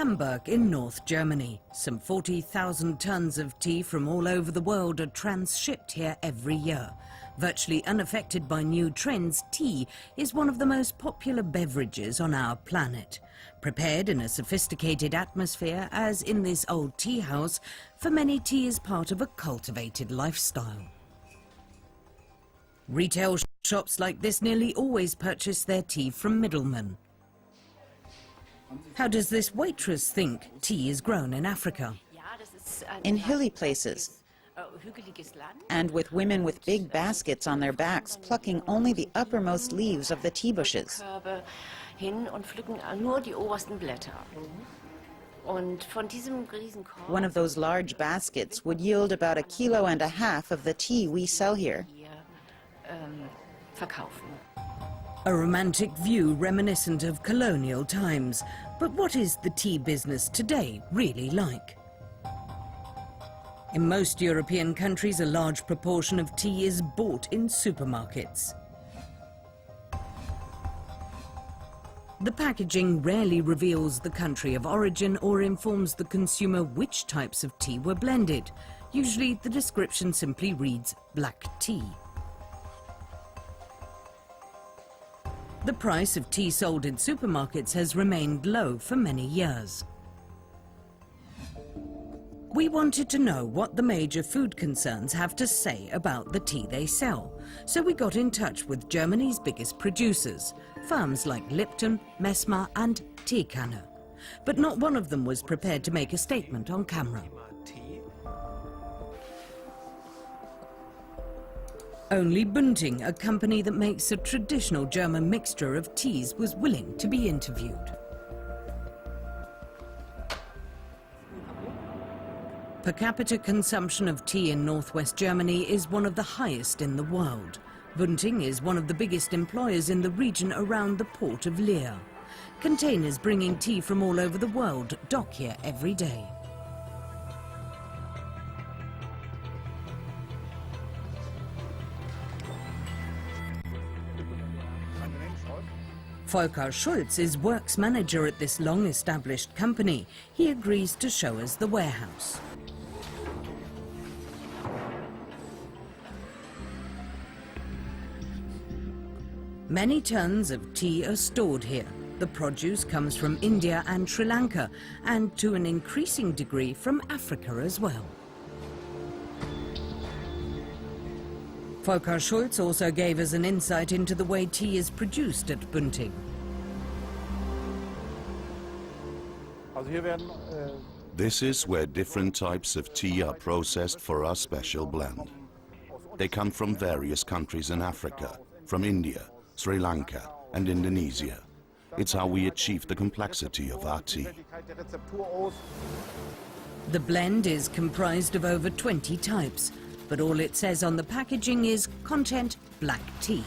Hamburg in North Germany. Some 40,000 tons of tea from all over the world are transshipped here every year. Virtually unaffected by new trends, tea is one of the most popular beverages on our planet. Prepared in a sophisticated atmosphere, as in this old tea house, for many tea is part of a cultivated lifestyle. Retail shops like this nearly always purchase their tea from middlemen. How does this waitress think tea is grown in Africa? In hilly places, and with women with big baskets on their backs plucking only the uppermost leaves of the tea bushes. One of those large baskets would yield about 1.5 kilos of the tea we sell here. A romantic view reminiscent of colonial times. But what is the tea business today really like? In most European countries, a large proportion of tea is bought in supermarkets. The packaging rarely reveals the country of origin or informs the consumer which types of tea were blended. Usually the description simply reads black tea. The price of tea sold in supermarkets has remained low for many years. We wanted to know what the major food concerns have to say about the tea they sell, so we got in touch with Germany's biggest producers, firms like Lipton, Messmer and Teekanne. But not one of them was prepared to make a statement on camera. Only Bunting, a company that makes a traditional German mixture of teas, was willing to be interviewed. Per capita consumption of tea in northwest Germany is one of the highest in the world. Bunting is one of the biggest employers in the region around the port of Leer. Containers bringing tea from all over the world dock here every day. Volker Schulz is works manager at this long-established company. He agrees to show us the warehouse. Many tons of tea are stored here. The produce comes from India and Sri Lanka, and to an increasing degree from Africa as well. Volker Schulz also gave us an insight into the way tea is produced at Bunting. This is where different types of tea are processed for our special blend. They come from various countries in Africa, from India, Sri Lanka and Indonesia. It's how we achieve the complexity of our tea. The blend is comprised of over 20 types, but all it says on the packaging is content black tea.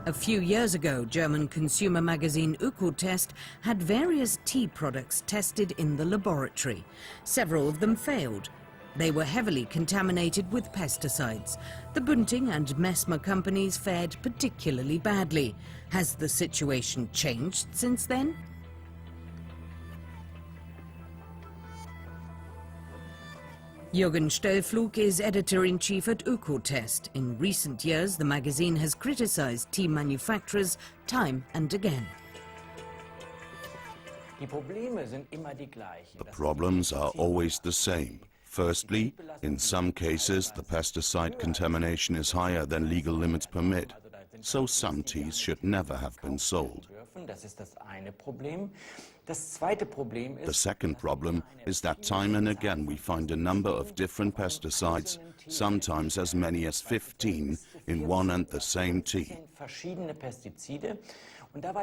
A few years ago, German consumer magazine Ökotest had various tea products tested in the laboratory. Several of them failed. They were heavily contaminated with pesticides. The Bunting and Messmer companies fared particularly badly. Has the situation changed since then? Jürgen Stellflug is editor-in-chief at Ökotest. In recent years, the magazine has criticized tea manufacturers time and again. The problems are always the same. Firstly, in some cases, the pesticide contamination is higher than legal limits permit, so some teas should never have been sold. The second problem is that time and again we find a number of different pesticides, sometimes as many as 15 in one and the same tea.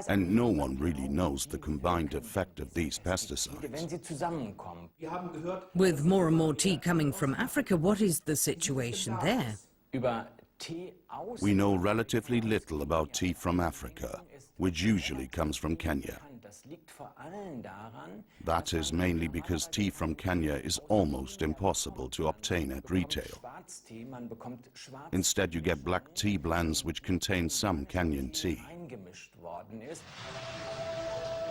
And no one really knows the combined effect of these pesticides. With more and more tea coming from Africa, what is the situation there? We know relatively little about tea from Africa, which usually comes from Kenya. That is mainly because tea from Kenya is almost impossible to obtain at retail. Instead, you get black tea blends which contain some Kenyan tea.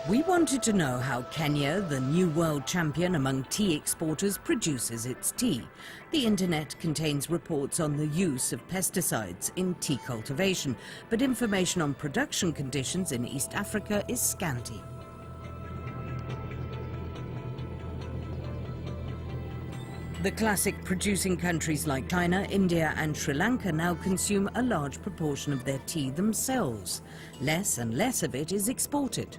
We wanted to know how Kenya, the new world champion among tea exporters, produces its tea. The internet contains reports on the use of pesticides in tea cultivation, but information on production conditions in East Africa is scanty. The classic producing countries like China, India and Sri Lanka now consume a large proportion of their tea themselves. Less and less of it is exported.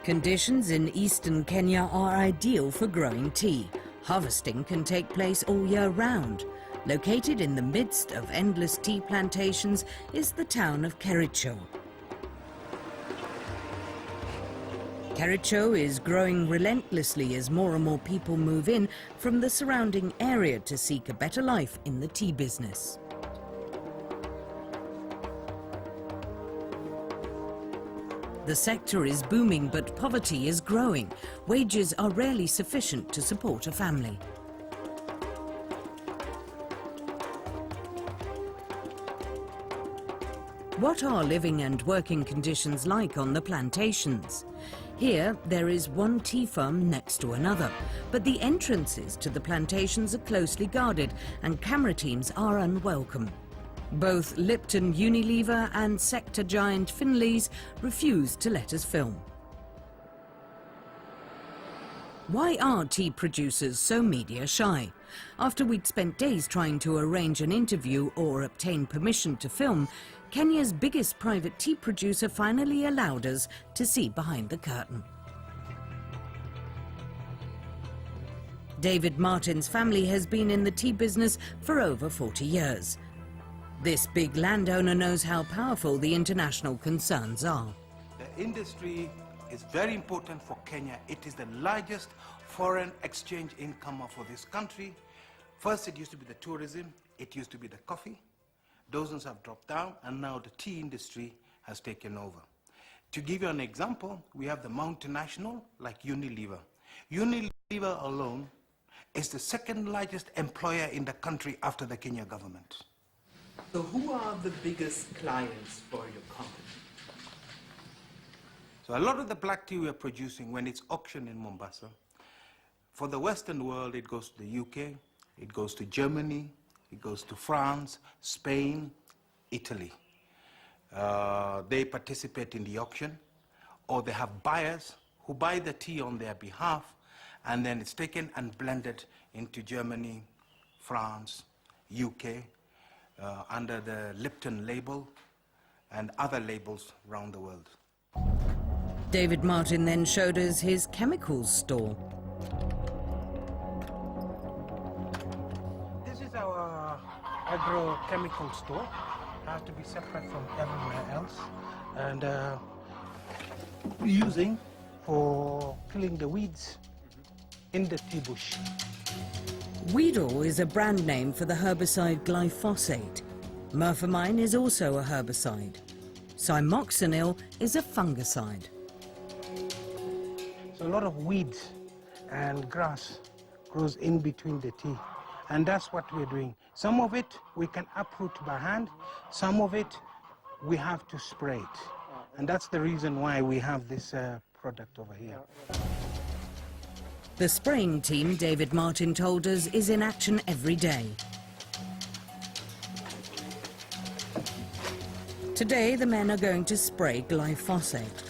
Conditions in eastern Kenya are ideal for growing tea. Harvesting can take place all year round. Located in the midst of endless tea plantations is the town of Kericho. Kericho is growing relentlessly as more and more people move in from the surrounding area to seek a better life in the tea business. The sector is booming, but poverty is growing. Wages are rarely sufficient to support a family. What are living and working conditions like on the plantations? Here, there is one tea farm next to another, but the entrances to the plantations are closely guarded and camera teams are unwelcome. Both Lipton Unilever and sector giant Finley's refused to let us film. Why are tea producers so media shy? After we'd spent days trying to arrange an interview or obtain permission to film, Kenya's biggest private tea producer finally allowed us to see behind the curtain. David Martin's family has been in the tea business for over 40 years. This big landowner knows how powerful the international concerns are. The industry is very important for Kenya. It is the largest foreign exchange income for this country. First, it used to be the tourism, it used to be the coffee. Those have dropped down, and now the tea industry has taken over. To give you an example, we have the multinational like Unilever. Unilever alone is the second largest employer in the country after the Kenya government. So who are the biggest clients for your company? So a lot of the black tea we are producing, when it's auctioned in Mombasa, for the Western world, it goes to the UK, it goes to Germany, it goes to France, Spain, Italy. They participate in the auction, or they have buyers who buy the tea on their behalf, and then it's taken and blended into Germany, France, UK, under the Lipton label and other labels around the world. David Martin then showed us his chemicals store. This is our agrochemical store. It has to be separate from everywhere else, and using for killing the weeds in the tea bush. Weedle is a brand name for the herbicide glyphosate. Murphamine is also a herbicide. Cymoxanil is a fungicide. So a lot of weeds and grass grows in between the tea, and that's what we're doing. Some of it we can uproot by hand, some of it we have to spray it, and that's the reason why we have this product over here. The spraying team, David Martin told us, is in action every day. Today, the men are going to spray glyphosate.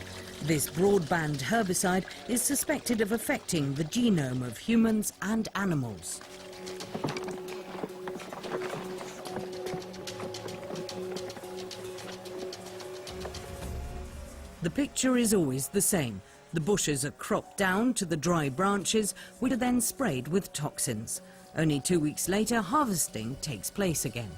This broadband herbicide is suspected of affecting the genome of humans and animals. The picture is always the same. The bushes are cropped down to the dry branches, which are then sprayed with toxins. Only 2 weeks later, harvesting takes place again.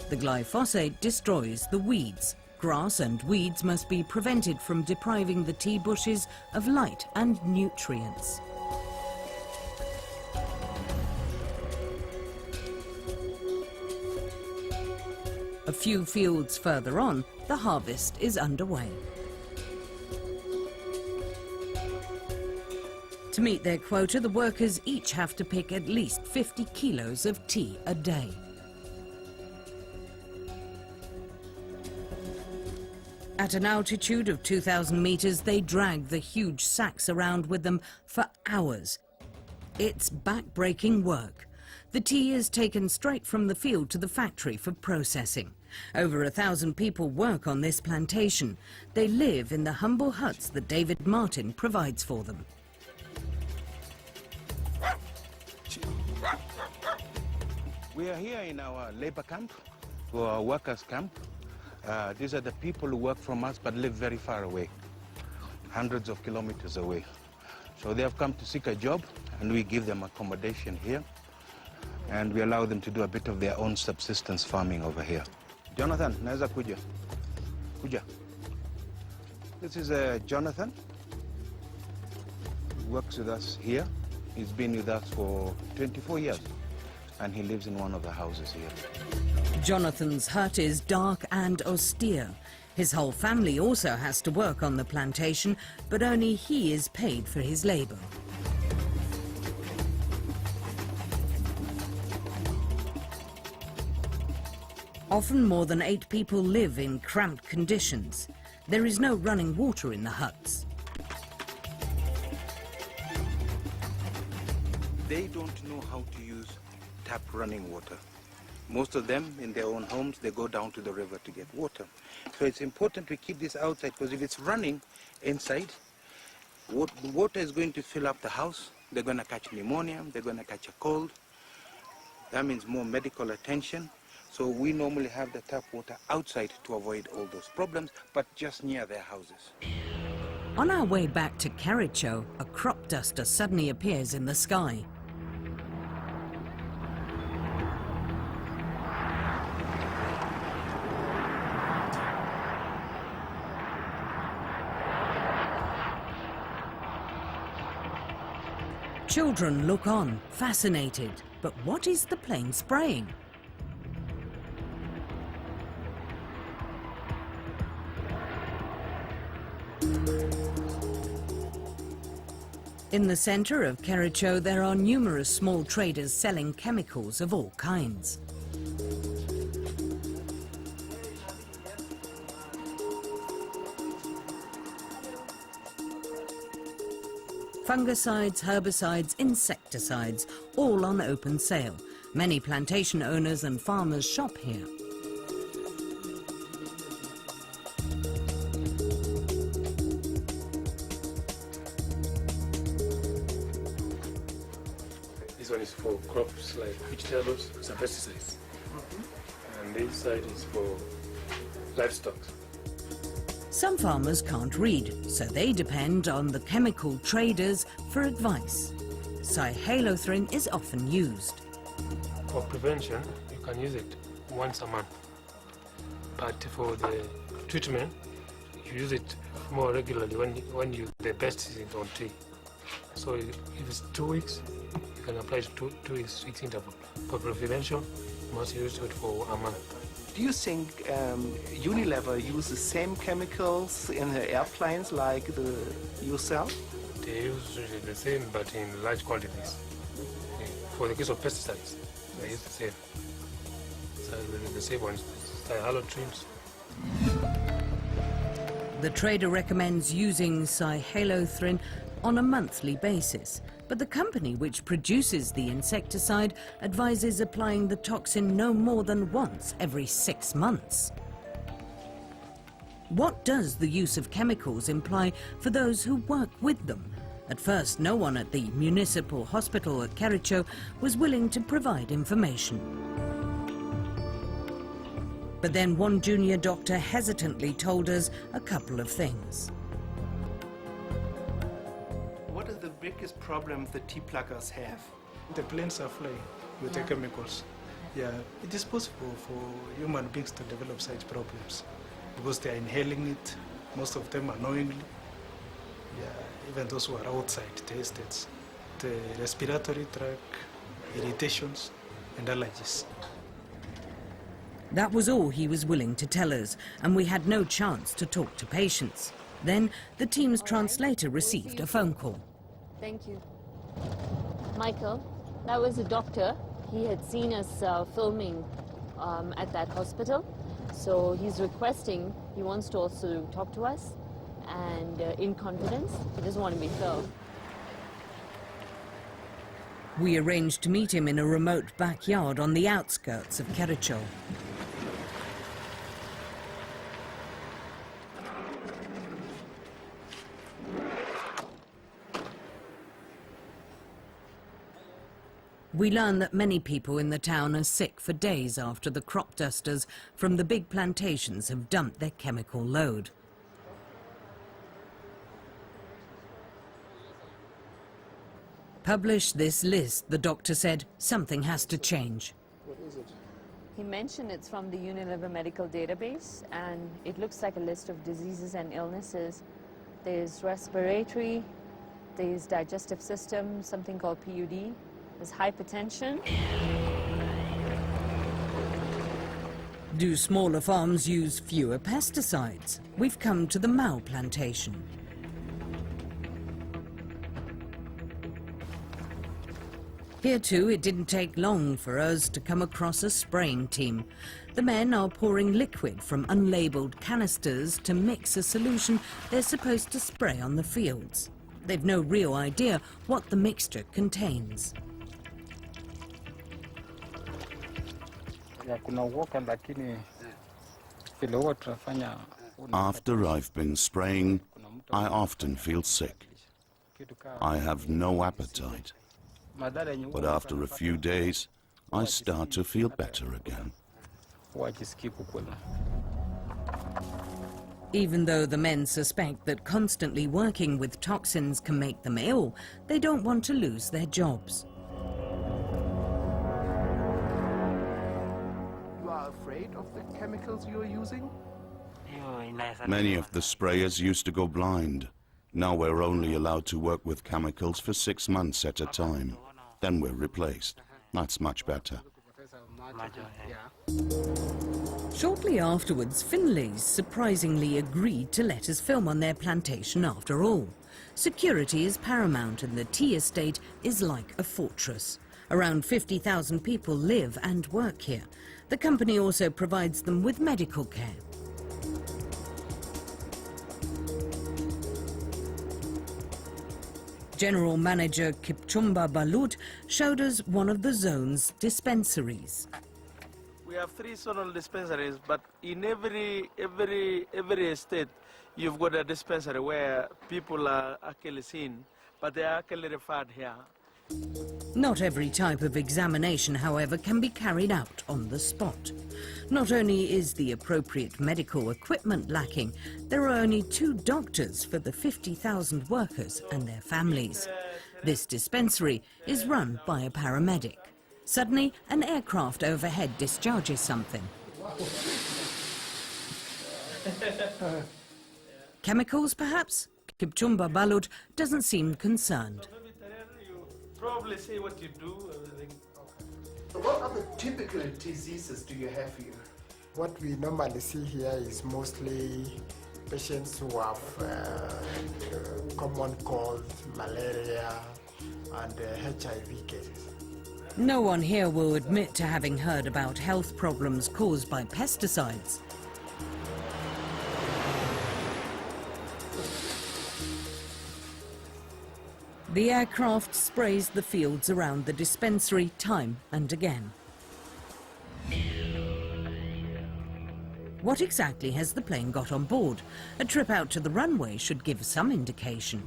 The glyphosate destroys the weeds. Grass and weeds must be prevented from depriving the tea bushes of light and nutrients. A few fields further on, the harvest is underway. To meet their quota, the workers each have to pick at least 50 kilos of tea a day. At an altitude of 2,000 meters, they drag the huge sacks around with them for hours. It's back-breaking work. The tea is taken straight from the field to the factory for processing. Over 1,000 people work on this plantation. They live in the humble huts that David Martin provides for them. We are here in our labor camp, or our workers' camp. These are the people who work from us but live very far away, hundreds of kilometers away. So they have come to seek a job, and we give them accommodation here, and we allow them to do a bit of their own subsistence farming over here. Jonathan, naweza kuja? Kuja. This is Jonathan. He works with us here. He's been with us for 24 years, and he lives in one of the houses here. Jonathan's hut is dark and austere. His whole family also has to work on the plantation, but only he is paid for his labor. Often more than 8 people live in cramped conditions. There is no running water in the huts. They don't know how to use tap running water. Most of them, in their own homes, they go down to the river to get water. So it's important we keep this outside, because if it's running inside, the water is going to fill up the house. They're going to catch pneumonia, they're going to catch a cold. That means more medical attention. So we normally have the tap water outside to avoid all those problems, but just near their houses. On our way back to Kericho, a crop duster suddenly appears in the sky. Children look on, fascinated. But what is the plane spraying? In the center of Kericho, there are numerous small traders selling chemicals of all kinds. Fungicides, herbicides, insecticides, all on open sale. Many plantation owners and farmers shop here. This one is for crops like vegetables, some pesticides. And this side is for livestock. Some farmers can't read, so they depend on the chemical traders for advice. Cyhalothrin is often used. For prevention, you can use it once a month. But for the treatment, you use it more regularly when the pest is on tree. So if it's 2 weeks, you can apply it 2 weeks interval. For prevention, you must use it for a month. Do you think Unilever use the same chemicals in the airplanes like you sell? They use the same, but in large quantities. For the case of pesticides, they use the same. So the same ones, cyhalothrin. The trader recommends using cyhalothrin on a monthly basis, but the company which produces the insecticide advises applying the toxin no more than once every 6 months. What does the use of chemicals imply for those who work with them? At first, no one at the municipal hospital at Kericho was willing to provide information. But then one junior doctor hesitantly told us a couple of things. What is the biggest problem the tea pluckers have? The planes are flying with the chemicals. Yeah, it is possible for human beings to develop such problems because they are inhaling it, most of them unknowingly. Yeah, even those who are outside taste it. The respiratory tract, irritations, and allergies. That was all he was willing to tell us, and we had no chance to talk to patients. Then the team's translator received a phone call. Thank you. Michael, that was a doctor. He had seen us filming at that hospital. So he's requesting, he wants to also talk to us, and in confidence, he doesn't want to be filmed. We arranged to meet him in a remote backyard on the outskirts of Kericho. We learn that many people in the town are sick for days after the crop dusters from the big plantations have dumped their chemical load. Publish this list, the doctor said. Something has to change. What is it? He mentioned it's from the Unilever medical database, and it looks like a list of diseases and illnesses. There's respiratory, there's digestive system, something called PUD, there's hypertension. Do smaller farms use fewer pesticides? We've come to the Mau plantation. Here too, it didn't take long for us to come across a spraying team. The men are pouring liquid from unlabeled canisters to mix a solution they're supposed to spray on the fields. They've no real idea what the mixture contains. After I've been spraying, I often feel sick. I have no appetite. But after a few days, I start to feel better again. Even though the men suspect that constantly working with toxins can make them ill, they don't want to lose their jobs. You are afraid of the chemicals you are using? Many of the sprayers used to go blind. Now we're only allowed to work with chemicals for 6 months at a time. Then we're replaced. That's much better. Shortly afterwards, Finleys surprisingly agreed to let us film on their plantation after all. Security is paramount and the tea estate is like a fortress. Around 50,000 people live and work here. The company also provides them with medical care. General Manager Kipchumba Balut showed us one of the zone's dispensaries. We have 3 zonal dispensaries, but in every estate, you've got a dispensary where people are actually seen, but they are actually referred here. Not every type of examination, however, can be carried out on the spot. Not only is the appropriate medical equipment lacking, there are only 2 doctors for the 50,000 workers and their families. This dispensary is run by a paramedic. Suddenly, an aircraft overhead discharges something. Chemicals, perhaps? Kipchumba Balut doesn't seem concerned. Probably say what you do. So what other typical diseases do you have here? What we normally see here is mostly patients who have common cold, malaria, and HIV cases. No one here will admit to having heard about health problems caused by pesticides. The aircraft sprays the fields around the dispensary time and again. What exactly has the plane got on board? A trip out to the runway should give some indication.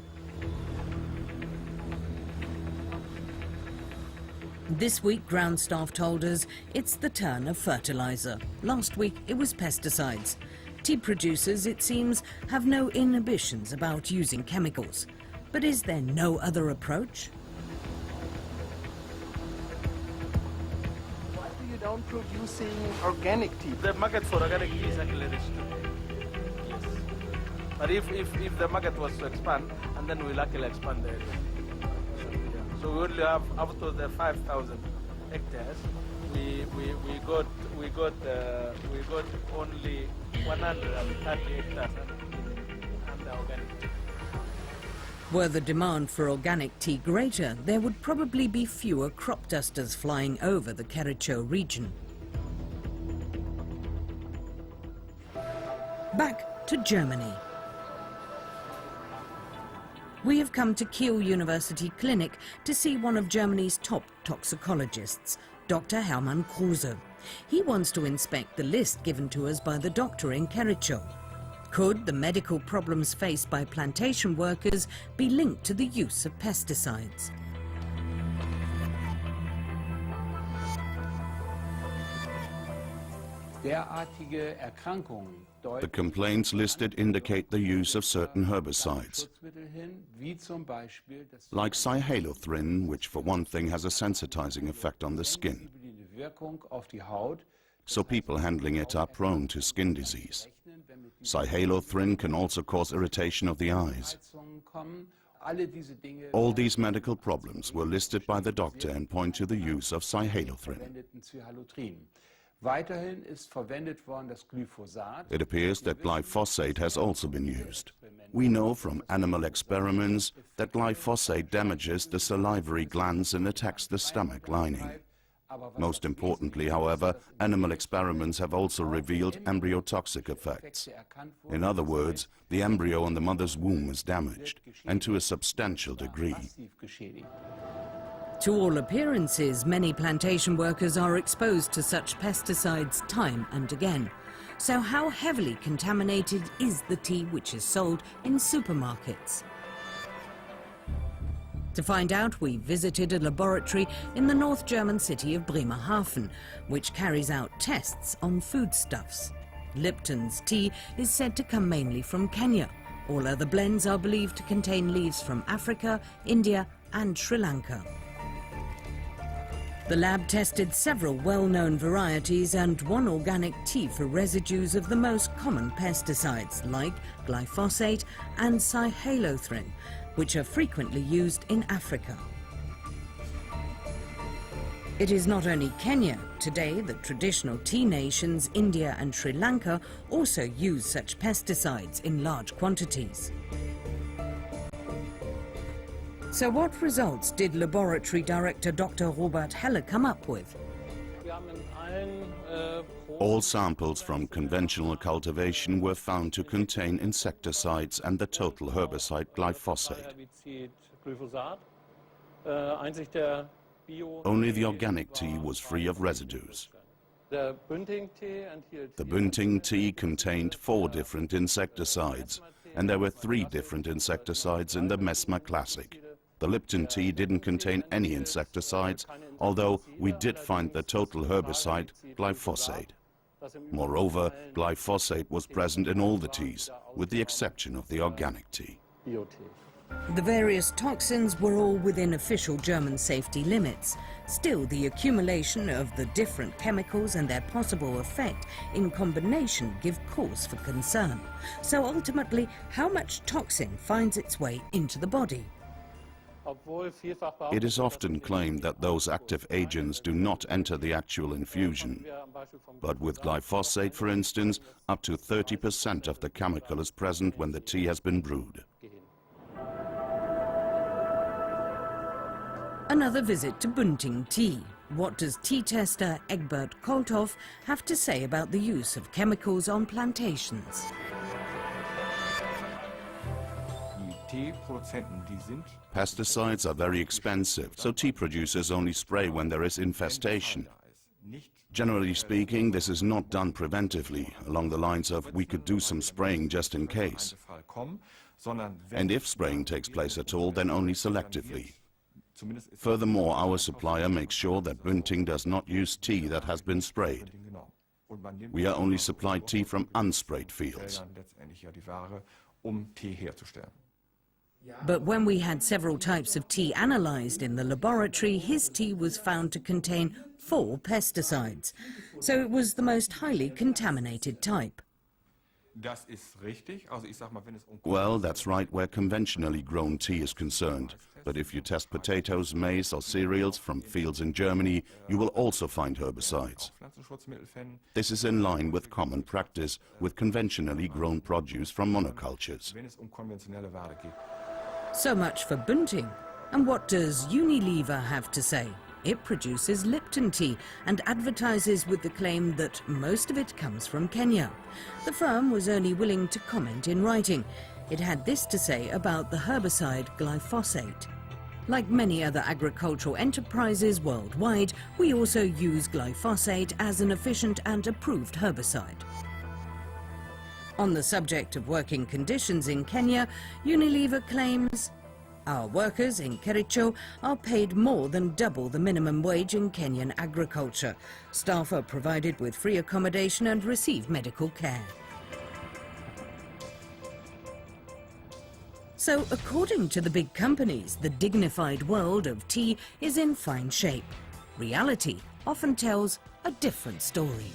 This week, ground staff told us it's the turn of fertilizer. Last week, it was pesticides. Tea producers, it seems, have no inhibitions about using chemicals. But is there no other approach? Why do you don't producing organic tea? The market for organic tea is actually restricted. Yes. But if the market was to expand, and then we'll actually expand the area. So we only have up to the 5,000 hectares we got only 130 hectares under organic tea. Were the demand for organic tea greater, there would probably be fewer crop dusters flying over the Kericho region. Back to Germany. We have come to Kiel University Clinic to see one of Germany's top toxicologists, Dr. Hermann Kruse. He wants to inspect the list given to us by the doctor in Kericho. Could the medical problems faced by plantation workers be linked to the use of pesticides? The complaints listed indicate the use of certain herbicides, like cyhalothrin, which for one thing has a sensitizing effect on the skin. So people handling it are prone to skin disease. Cyhalothrin can also cause irritation of the eyes. All these medical problems were listed by the doctor and point to the use of cyhalothrin. It appears that glyphosate has also been used. We know from animal experiments that glyphosate damages the salivary glands and attacks the stomach lining. Most importantly, however, animal experiments have also revealed embryotoxic effects. In other words, the embryo in the mother's womb is damaged, and to a substantial degree. To all appearances, many plantation workers are exposed to such pesticides time and again. So how heavily contaminated is the tea which is sold in supermarkets? To find out, we visited a laboratory in the North German city of Bremerhaven, which carries out tests on foodstuffs. Lipton's tea is said to come mainly from Kenya. All other blends are believed to contain leaves from Africa, India and Sri Lanka. The lab tested several well-known varieties and one organic tea for residues of the most common pesticides like glyphosate and cyhalothrin, which are frequently used in Africa. It is not only Kenya. Today, the traditional tea nations, India and Sri Lanka, also use such pesticides in large quantities. So what results did Laboratory Director Dr. Robert Heller come up with? All samples from conventional cultivation were found to contain insecticides and the total herbicide glyphosate. Only the organic tea was free of residues. The Bunting tea contained 4 different insecticides, and there were 3 different insecticides in the Mesmer Classic. The Lipton tea didn't contain any insecticides, although we did find the total herbicide glyphosate. Moreover, glyphosate was present in all the teas, with the exception of the organic tea. The various toxins were all within official German safety limits. Still, the accumulation of the different chemicals and their possible effect in combination give cause for concern. So ultimately, how much toxin finds its way into the body? It is often claimed that those active agents do not enter the actual infusion. But with glyphosate, for instance, up to 30% of the chemical is present when the tea has been brewed. Another visit to Bunting tea. What does tea tester Egbert Kolthoff have to say about the use of chemicals on plantations? Pesticides are very expensive, so tea producers only spray when there is infestation. Generally speaking, this is not done preventively, along the lines of we could do some spraying just in case. And if spraying takes place at all, then only selectively. Furthermore, our supplier makes sure that Bunting does not use tea that has been sprayed. We are only supplied tea from unsprayed fields. But when we had several types of tea analysed in the laboratory, his tea was found to contain 4 pesticides. So it was the most highly contaminated type. Well, that's right where conventionally grown tea is concerned. But if you test potatoes, maize or cereals from fields in Germany, you will also find herbicides. This is in line with common practice with conventionally grown produce from monocultures. So much for bunting. And what does Unilever have to say? It produces Lipton tea and advertises with the claim that most of it comes from Kenya. The firm was only willing to comment in writing. It had this to say about the herbicide glyphosate. Like many other agricultural enterprises worldwide, we also use glyphosate as an efficient and approved herbicide. On the subject of working conditions in Kenya, Unilever claims, "Our workers in Kericho are paid more than double the minimum wage in Kenyan agriculture. Staff are provided with free accommodation and receive medical care." So, according to the big companies, the dignified world of tea is in fine shape. Reality often tells a different story.